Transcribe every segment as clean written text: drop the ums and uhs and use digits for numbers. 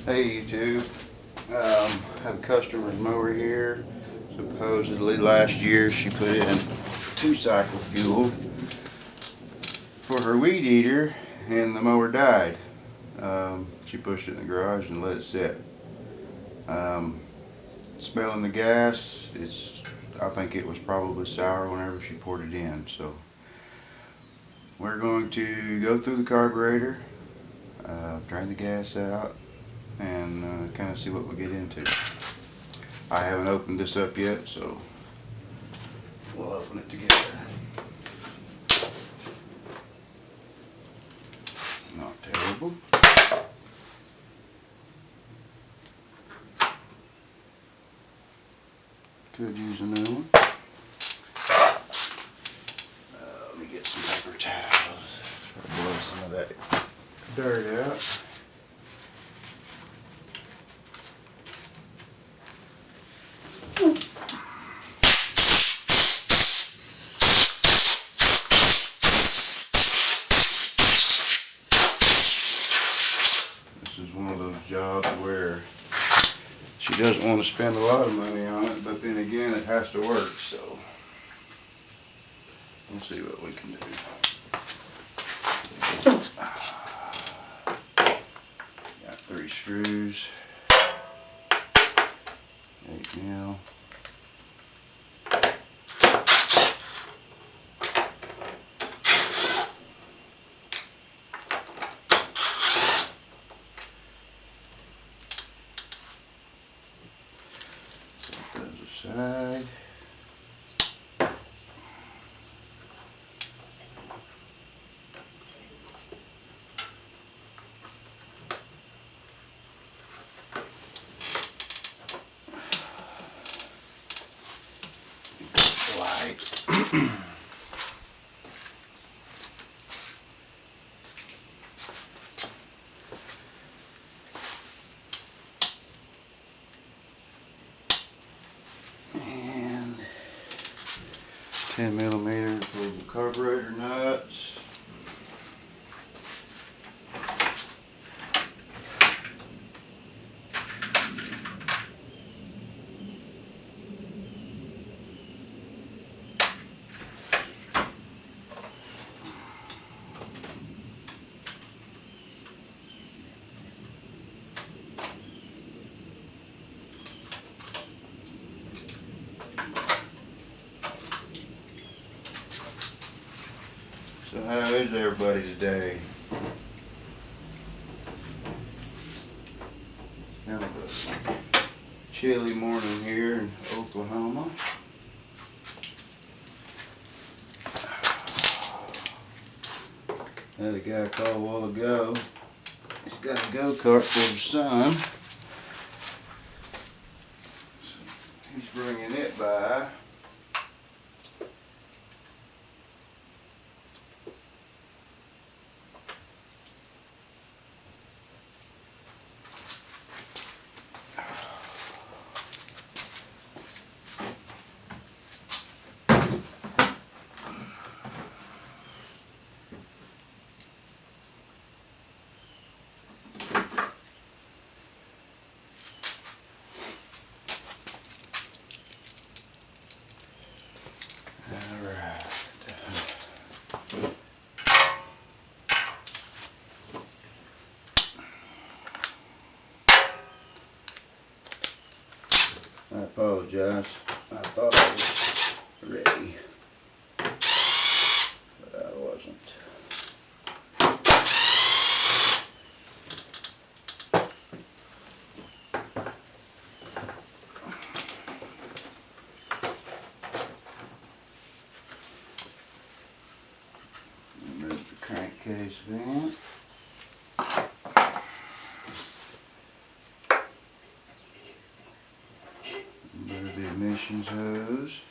Hey YouTube, have a customer's mower here. Supposedly last year she put in 2-cycle fuel for her weed eater and the mower died. She pushed it in the garage and let it sit. Smelling the gas, I think it was probably sour whenever she poured it in. So we're going to go through the carburetor, drain the gas out, and kind of see what we get into. I haven't opened this up yet, so we'll open it together. Not terrible. Could use a new one. Let me get some paper towels. Try to blow some of that dirt out. One of those jobs where she doesn't want to spend a lot of money on it, but then again it has to work, so we'll see what we can do. Got 3 screws, 8 mil. Side. Light. And 10mm for the carburetor nuts. So how is everybody today? Kind of a chilly morning here in Oklahoma. Had a guy call a while ago. He's got a go-kart for his son. So he's bringing it by. I apologize. I thought I was ready, but I wasn't. Remove the crankcase vent. Remove the emissions hose.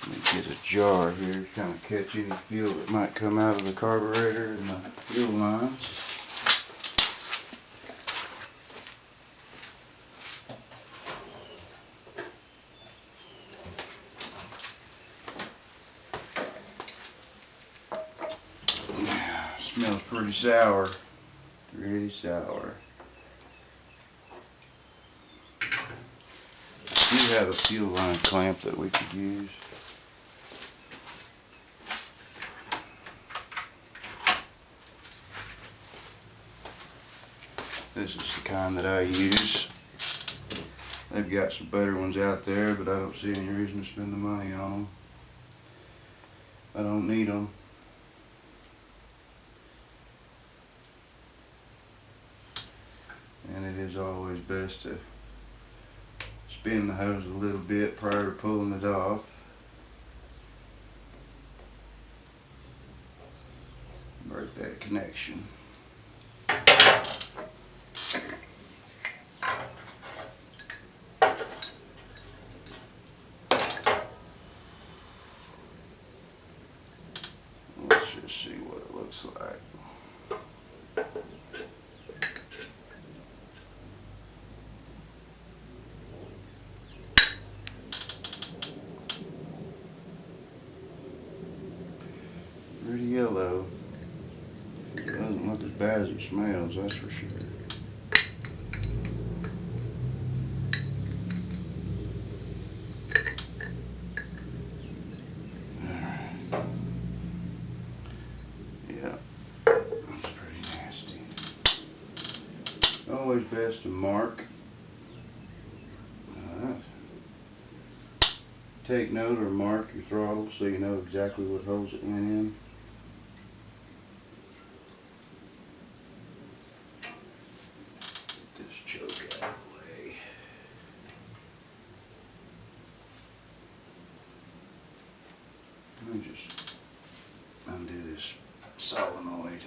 Let me get a jar here to kind of catch any fuel that might come out of the carburetor and the fuel lines. Smells pretty sour. Really sour. I do have a fuel line clamp that we could use. This is the kind that I use. They've got some better ones out there, but I don't see any reason to spend the money on them. I don't need them. And it is always best to spin the hose a little bit prior to pulling it off. Break that connection. Let's just see what it looks like. Pretty yellow. Doesn't look as bad as it smells, that's for sure. Alright. Yeah, that's pretty nasty. Always best to mark. Take note or mark your throttle so you know exactly what holes it went in. Get this choke out of the way. Let me just undo this solenoid.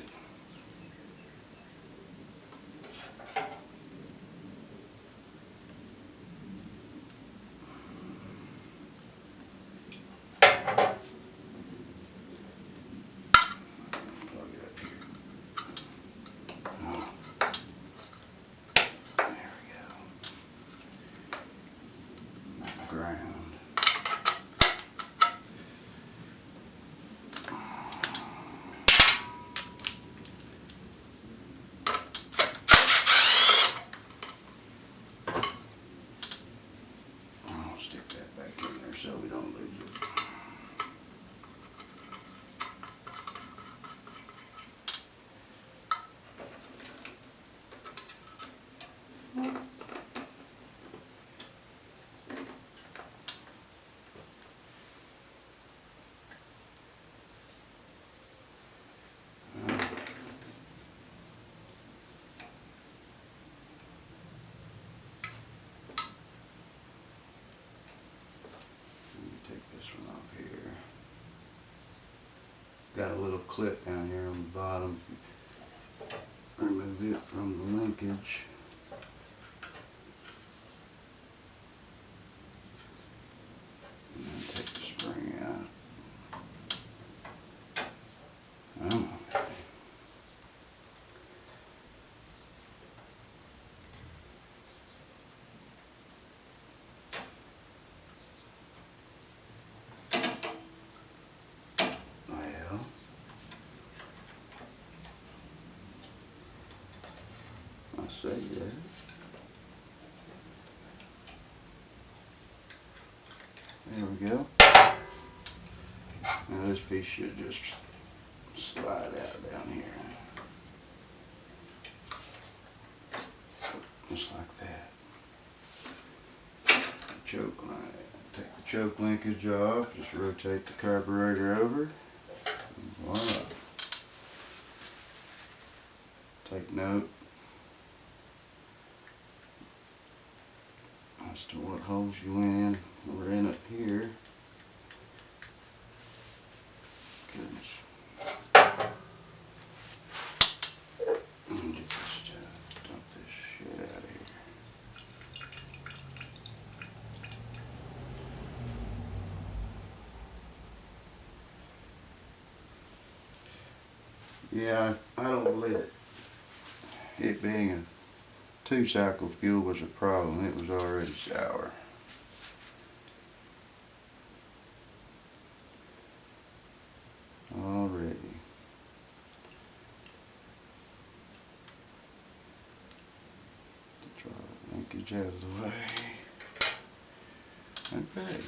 Stick that back in there so we don't lose it. Got a little clip down here on the bottom. Remove it from the linkage. And then take the spring out. Oh. Say that. There we go. Now this piece should just slide out down here. Just like that. Choke line. Take the choke linkage off, just rotate the carburetor over. And voila. Take note as to what holes you went in. We're in up here. Goodness. Let me just dump this shit out of here. Yeah, I don't believe it. It being a 2-cycle fuel was a problem. It was already sour. Already. package out of the way. Okay.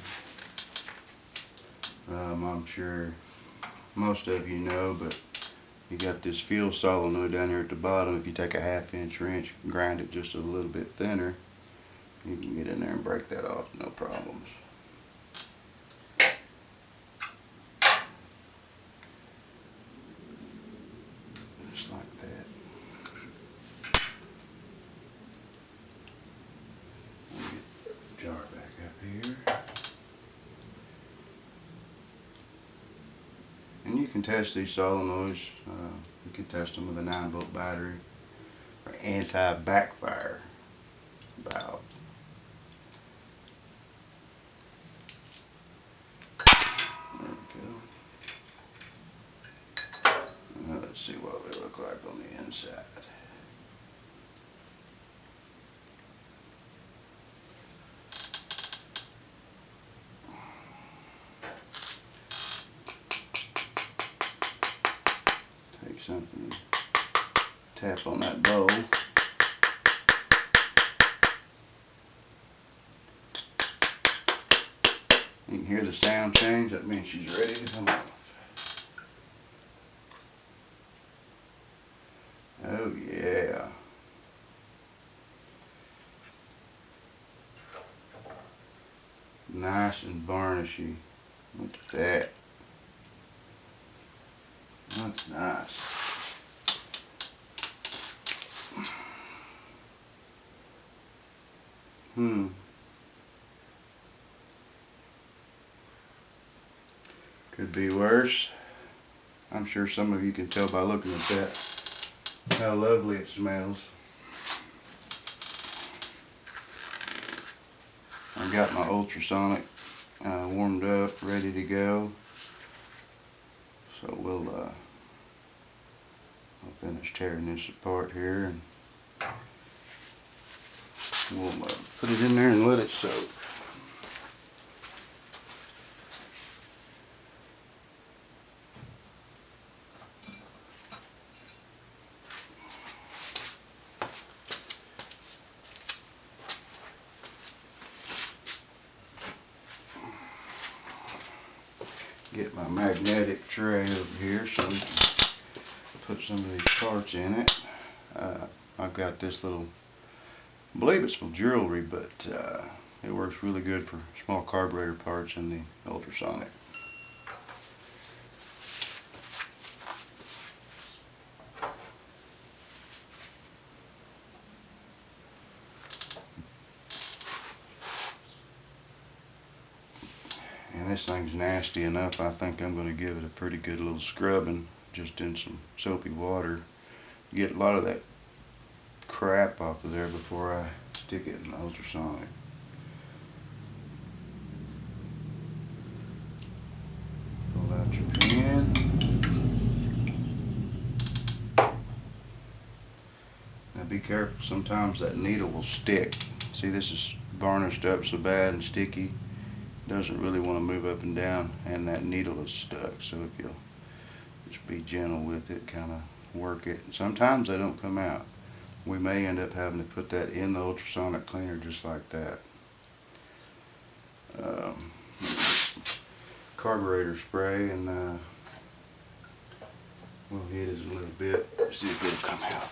I'm sure most of you know, but you got this fuel solenoid down here at the bottom. If you take a 1/2 inch wrench and grind it just a little bit thinner, you can get in there and break that off, no problems. Just like that. Let me get the jar back up here. And you can test these solenoids. You can test them with a 9-volt battery or anti-backfire valve. There we go. Now let's see what they look like on the inside. Take something, tap on that bowl. You can hear the sound change. That means she's ready to come off. Oh yeah. Nice and varnishy. Look at that. That's nice. Could be worse. I'm sure some of you can tell by looking at that how lovely it smells. I've got my ultrasonic warmed up, ready to go. So I'll finish tearing this apart here, and we'll put it in there and let it soak. Get my magnetic tray over here so we can put some of these parts in it. I've got this little, I believe it's for jewelry, but it works really good for small carburetor parts in the ultrasonic. And this thing's nasty enough, I think I'm going to give it a pretty good little scrubbing just in some soapy water. Get a lot of that crap off of there before I stick it in the ultrasonic. Pull out your pen. Now be careful, sometimes that needle will stick. See, this is varnished up so bad and sticky. Doesn't really want to move up and down, and that needle is stuck. So if you'll just be gentle with it, kind of work it. Sometimes they don't come out. We may end up having to put that in the ultrasonic cleaner just like that. Carburetor spray, and we'll hit it a little bit, see if it'll come out.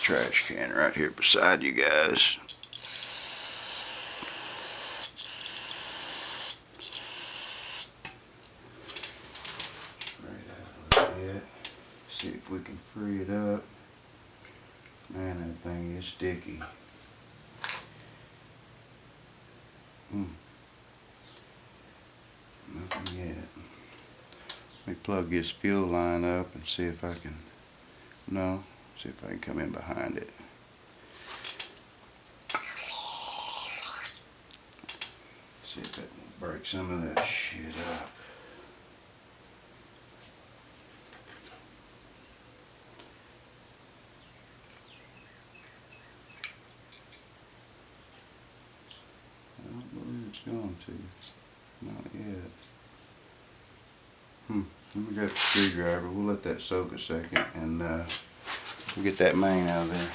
Trash can right here beside you guys. Spray that a little bit. See if we can free it up. Man, that thing is sticky. Nothing yet. Let me plug this fuel line up and see if I can. No. See if I can come in behind it. See if that will break some of that shit up. it's going to. Not yet. Let me grab the screwdriver. We'll let that soak a second and we'll get that main out of there.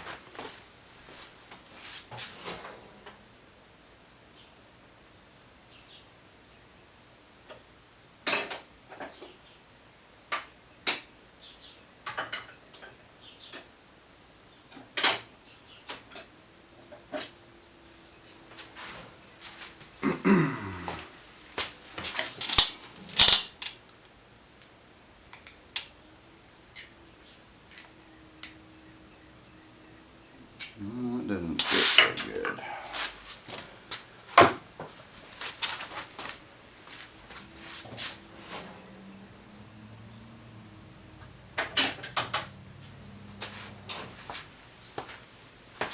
Well, it doesn't fit so good.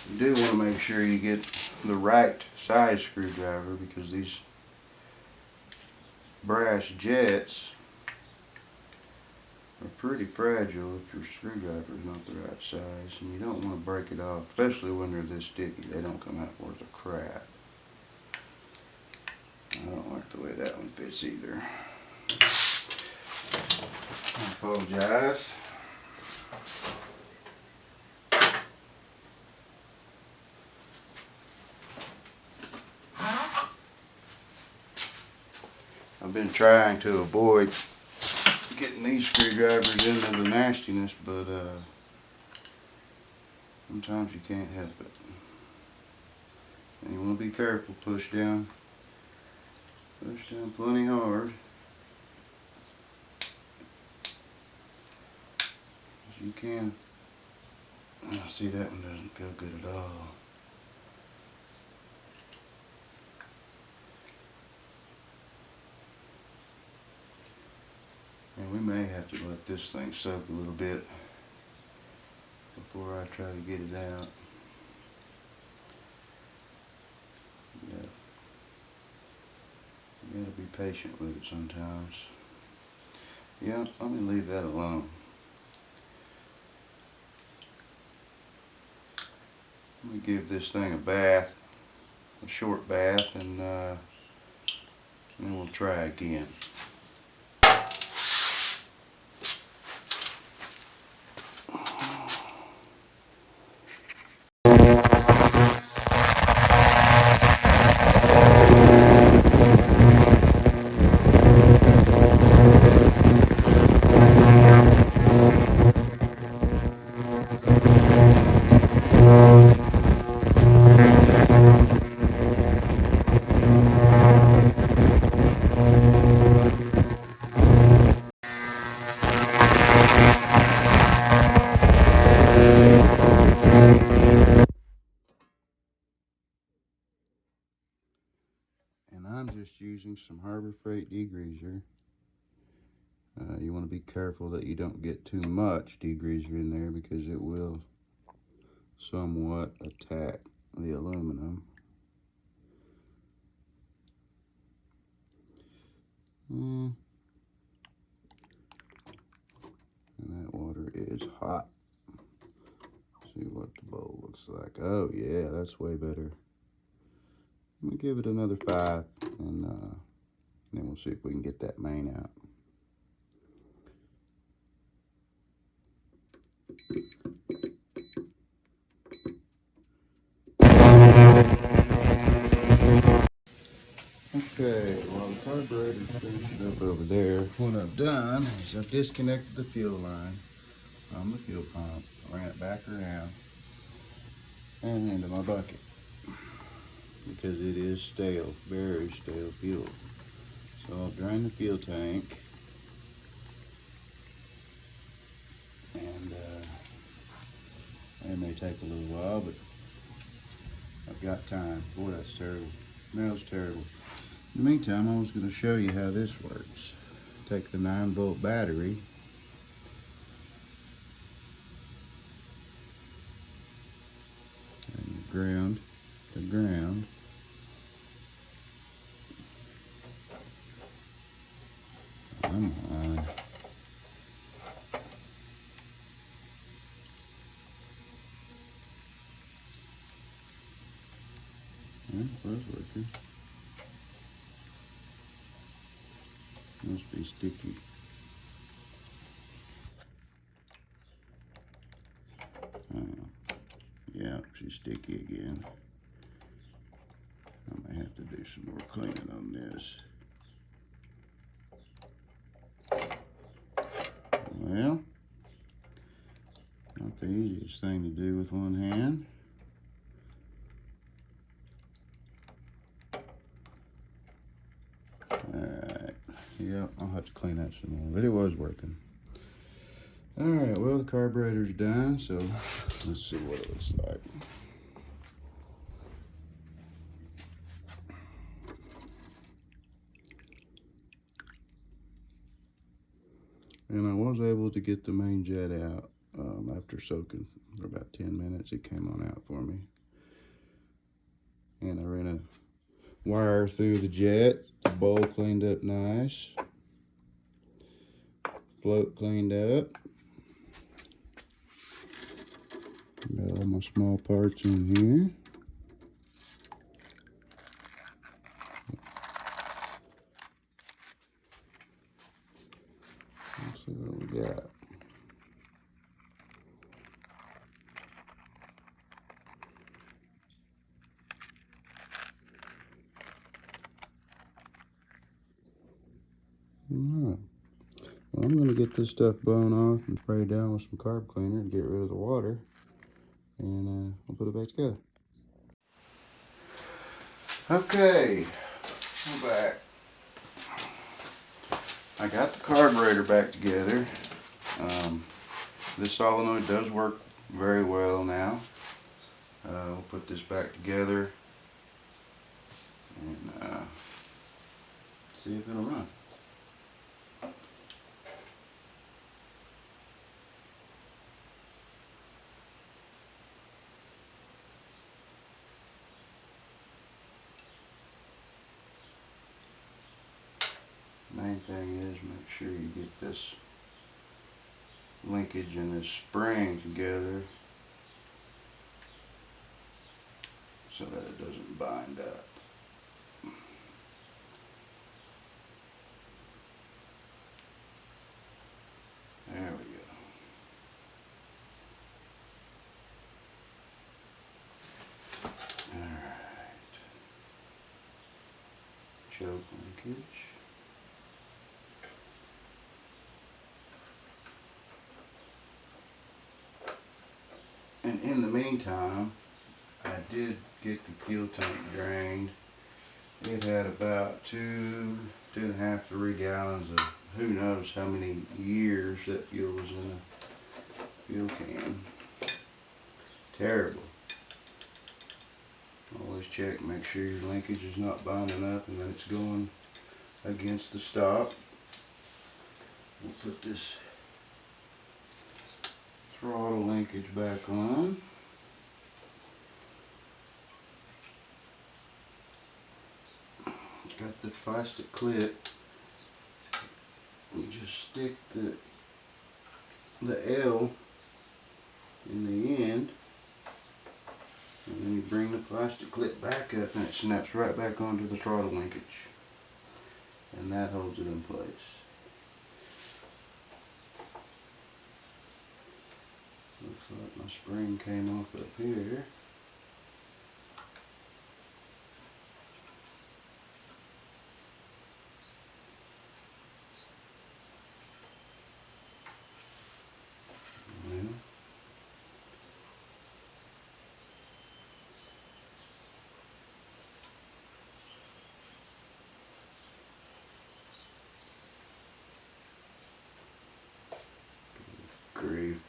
You do want to make sure you get the right size screwdriver because these brass jets are pretty fragile if your screwdriver is not the right size, and you don't want to break it off, especially when they're this sticky. They don't come out worth a crap. I don't like the way that one fits either. I apologize. I've been trying to avoid getting these screwdrivers into the nastiness, but sometimes you can't help it. And you want to be careful. Push down plenty hard. As you can. Oh, see, that one doesn't feel good at all. And we may have to let this thing soak a little bit before I try to get it out. Yeah. You gotta be patient with it sometimes. Yeah, let me leave that alone. Let me give this thing a bath, a short bath, and then we'll try again. And I'm just using some Harbor Freight degreaser. You want to be careful that you don't get too much degreaser in there because it will somewhat attack the aluminum. And that water is hot. See what the bowl looks like. Oh yeah, that's way better. I'm gonna give it another 5, and then we'll see if we can get that main out. Okay, well the carburetor's finishing up over there. What I've done is I've disconnected the fuel line from the fuel pump, ran it back around and into my bucket because it is stale, very stale fuel. So I'll drain the fuel tank and it may take a little while, but I've got time. Boy, that's terrible. Smells terrible. In the meantime, I was going to show you how this works. Take the 9-volt battery and ground to ground. Come on. Yeah, that's working. Must be sticky. Yeah, she's sticky again. I may have to do some more cleaning on this. Well, not the easiest thing to do with one hand. Alright, yep, I'll have to clean that some more, but it was working. Alright, well, the carburetor's done, so let's see what it looks like. And I was able to get the main jet out after soaking for about 10 minutes. It came on out for me. And I ran a wire through the jet. The bowl cleaned up nice. Float cleaned up. Got all my small parts in here. Let's see what we got. Alright. Well, I'm going to get this stuff blown off and spray it down with some carb cleaner and get rid of the water. And I'll put it back together. Okay, I'm back. I got the carburetor back together. This solenoid does work very well now. We'll put this back together and see if it'll run. Main thing is make sure you get this linkage and this spring together so that it doesn't bind up. There we go. Alright. Choke linkage. And in the meantime, I did get the fuel tank drained. It had about 2.5, 3 gallons of who knows how many years that fuel was in a fuel can. Terrible. Always check, make sure your linkage is not binding up and that it's going against the stop. We'll put this throttle linkage back on. Got the plastic clip. You just stick the L in the end, and then you bring the plastic clip back up and it snaps right back onto the throttle linkage, and that holds it in place. Looks like my spring came off up here. Grief.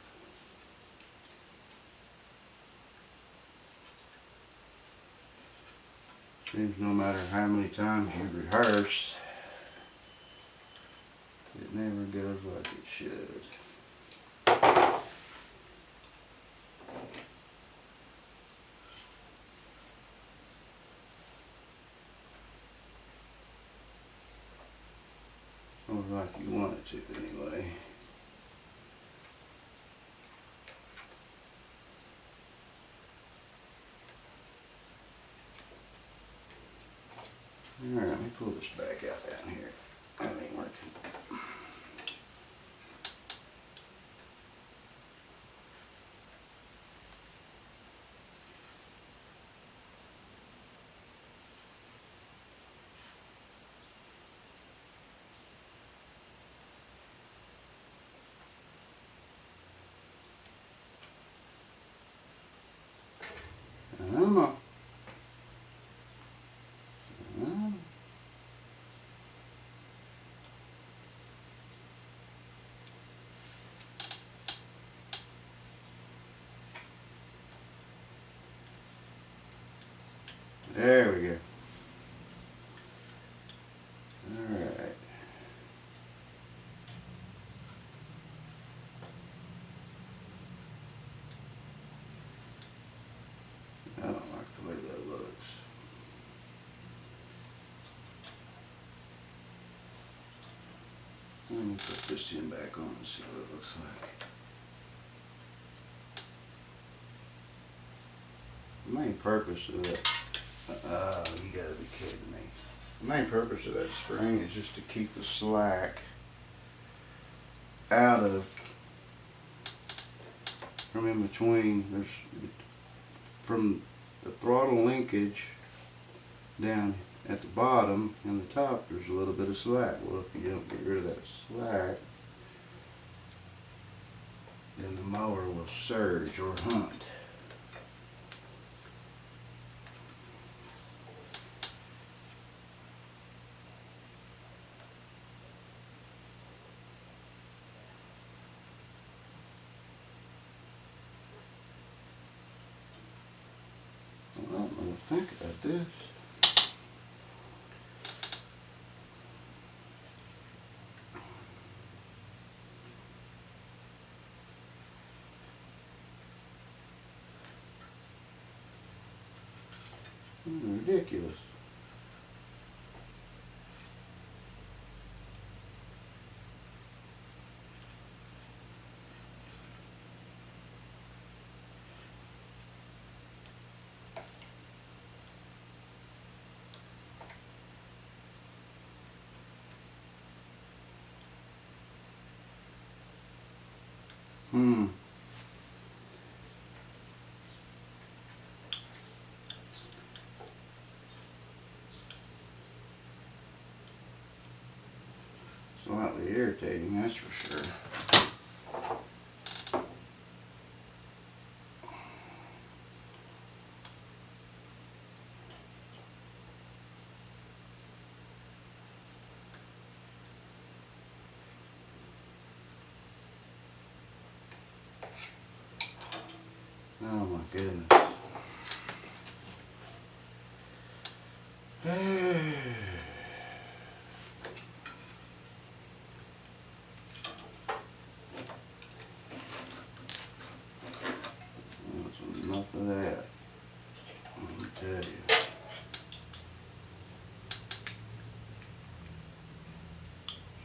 Seems no matter how many times you rehearse, it never goes like it should. Or like you want it to anyway. Alright, let me pull this back out down here. That ain't working. Come on. There we go. Alright. I don't like the way that looks. Let me put this tin back on and see what it looks like. The main purpose of that, you gotta be kidding me. The main purpose of that spring is just to keep the slack out of, from in between. There's, from the throttle linkage down at the bottom and the top, there's a little bit of slack. Well, if you don't get rid of that slack, then the mower will surge or hunt. I don't know what to think about this. Ridiculous. Slightly irritating, that's for sure. Oh my goodness. That's enough of that. Let me tell you.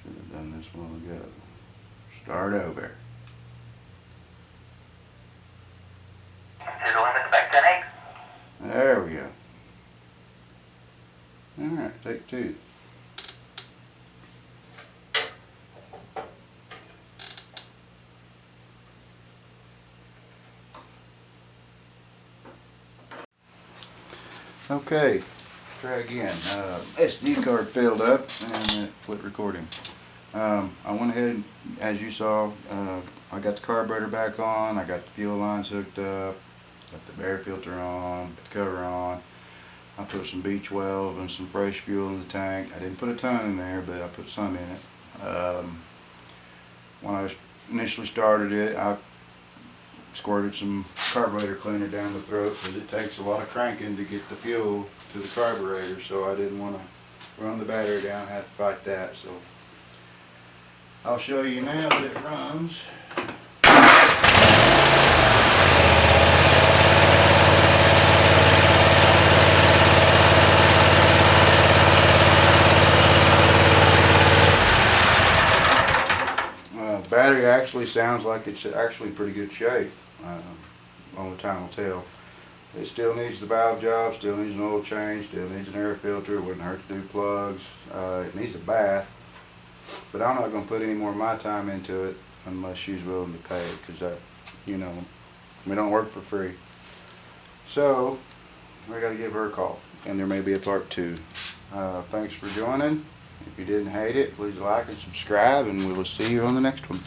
Should have done this one ago. Start over. There we go. Alright, take two. Okay, try again. SD card filled up and it quit recording. I went ahead, as you saw, I got the carburetor back on, I got the fuel lines hooked up, got the air filter on, got the cover on. I put some B12 and some fresh fuel in the tank. I didn't put a ton in there, but I put some in it. When I initially started it, I squirted some carburetor cleaner down the throat because it takes a lot of cranking to get the fuel to the carburetor, so I didn't want to run the battery down, I had to fight that. So I'll show you now that it runs. Battery actually sounds like it's actually in pretty good shape. Only time will tell. It still needs the valve job, still needs an oil change, still needs an air filter. It wouldn't hurt to do plugs. It needs a bath. But I'm not going to put any more of my time into it unless she's willing to pay it, because that, you know, we don't work for free. So we got to give her a call, and there may be a part 2. Thanks for joining. If you didn't hate it, please like and subscribe, and we will see you on the next one.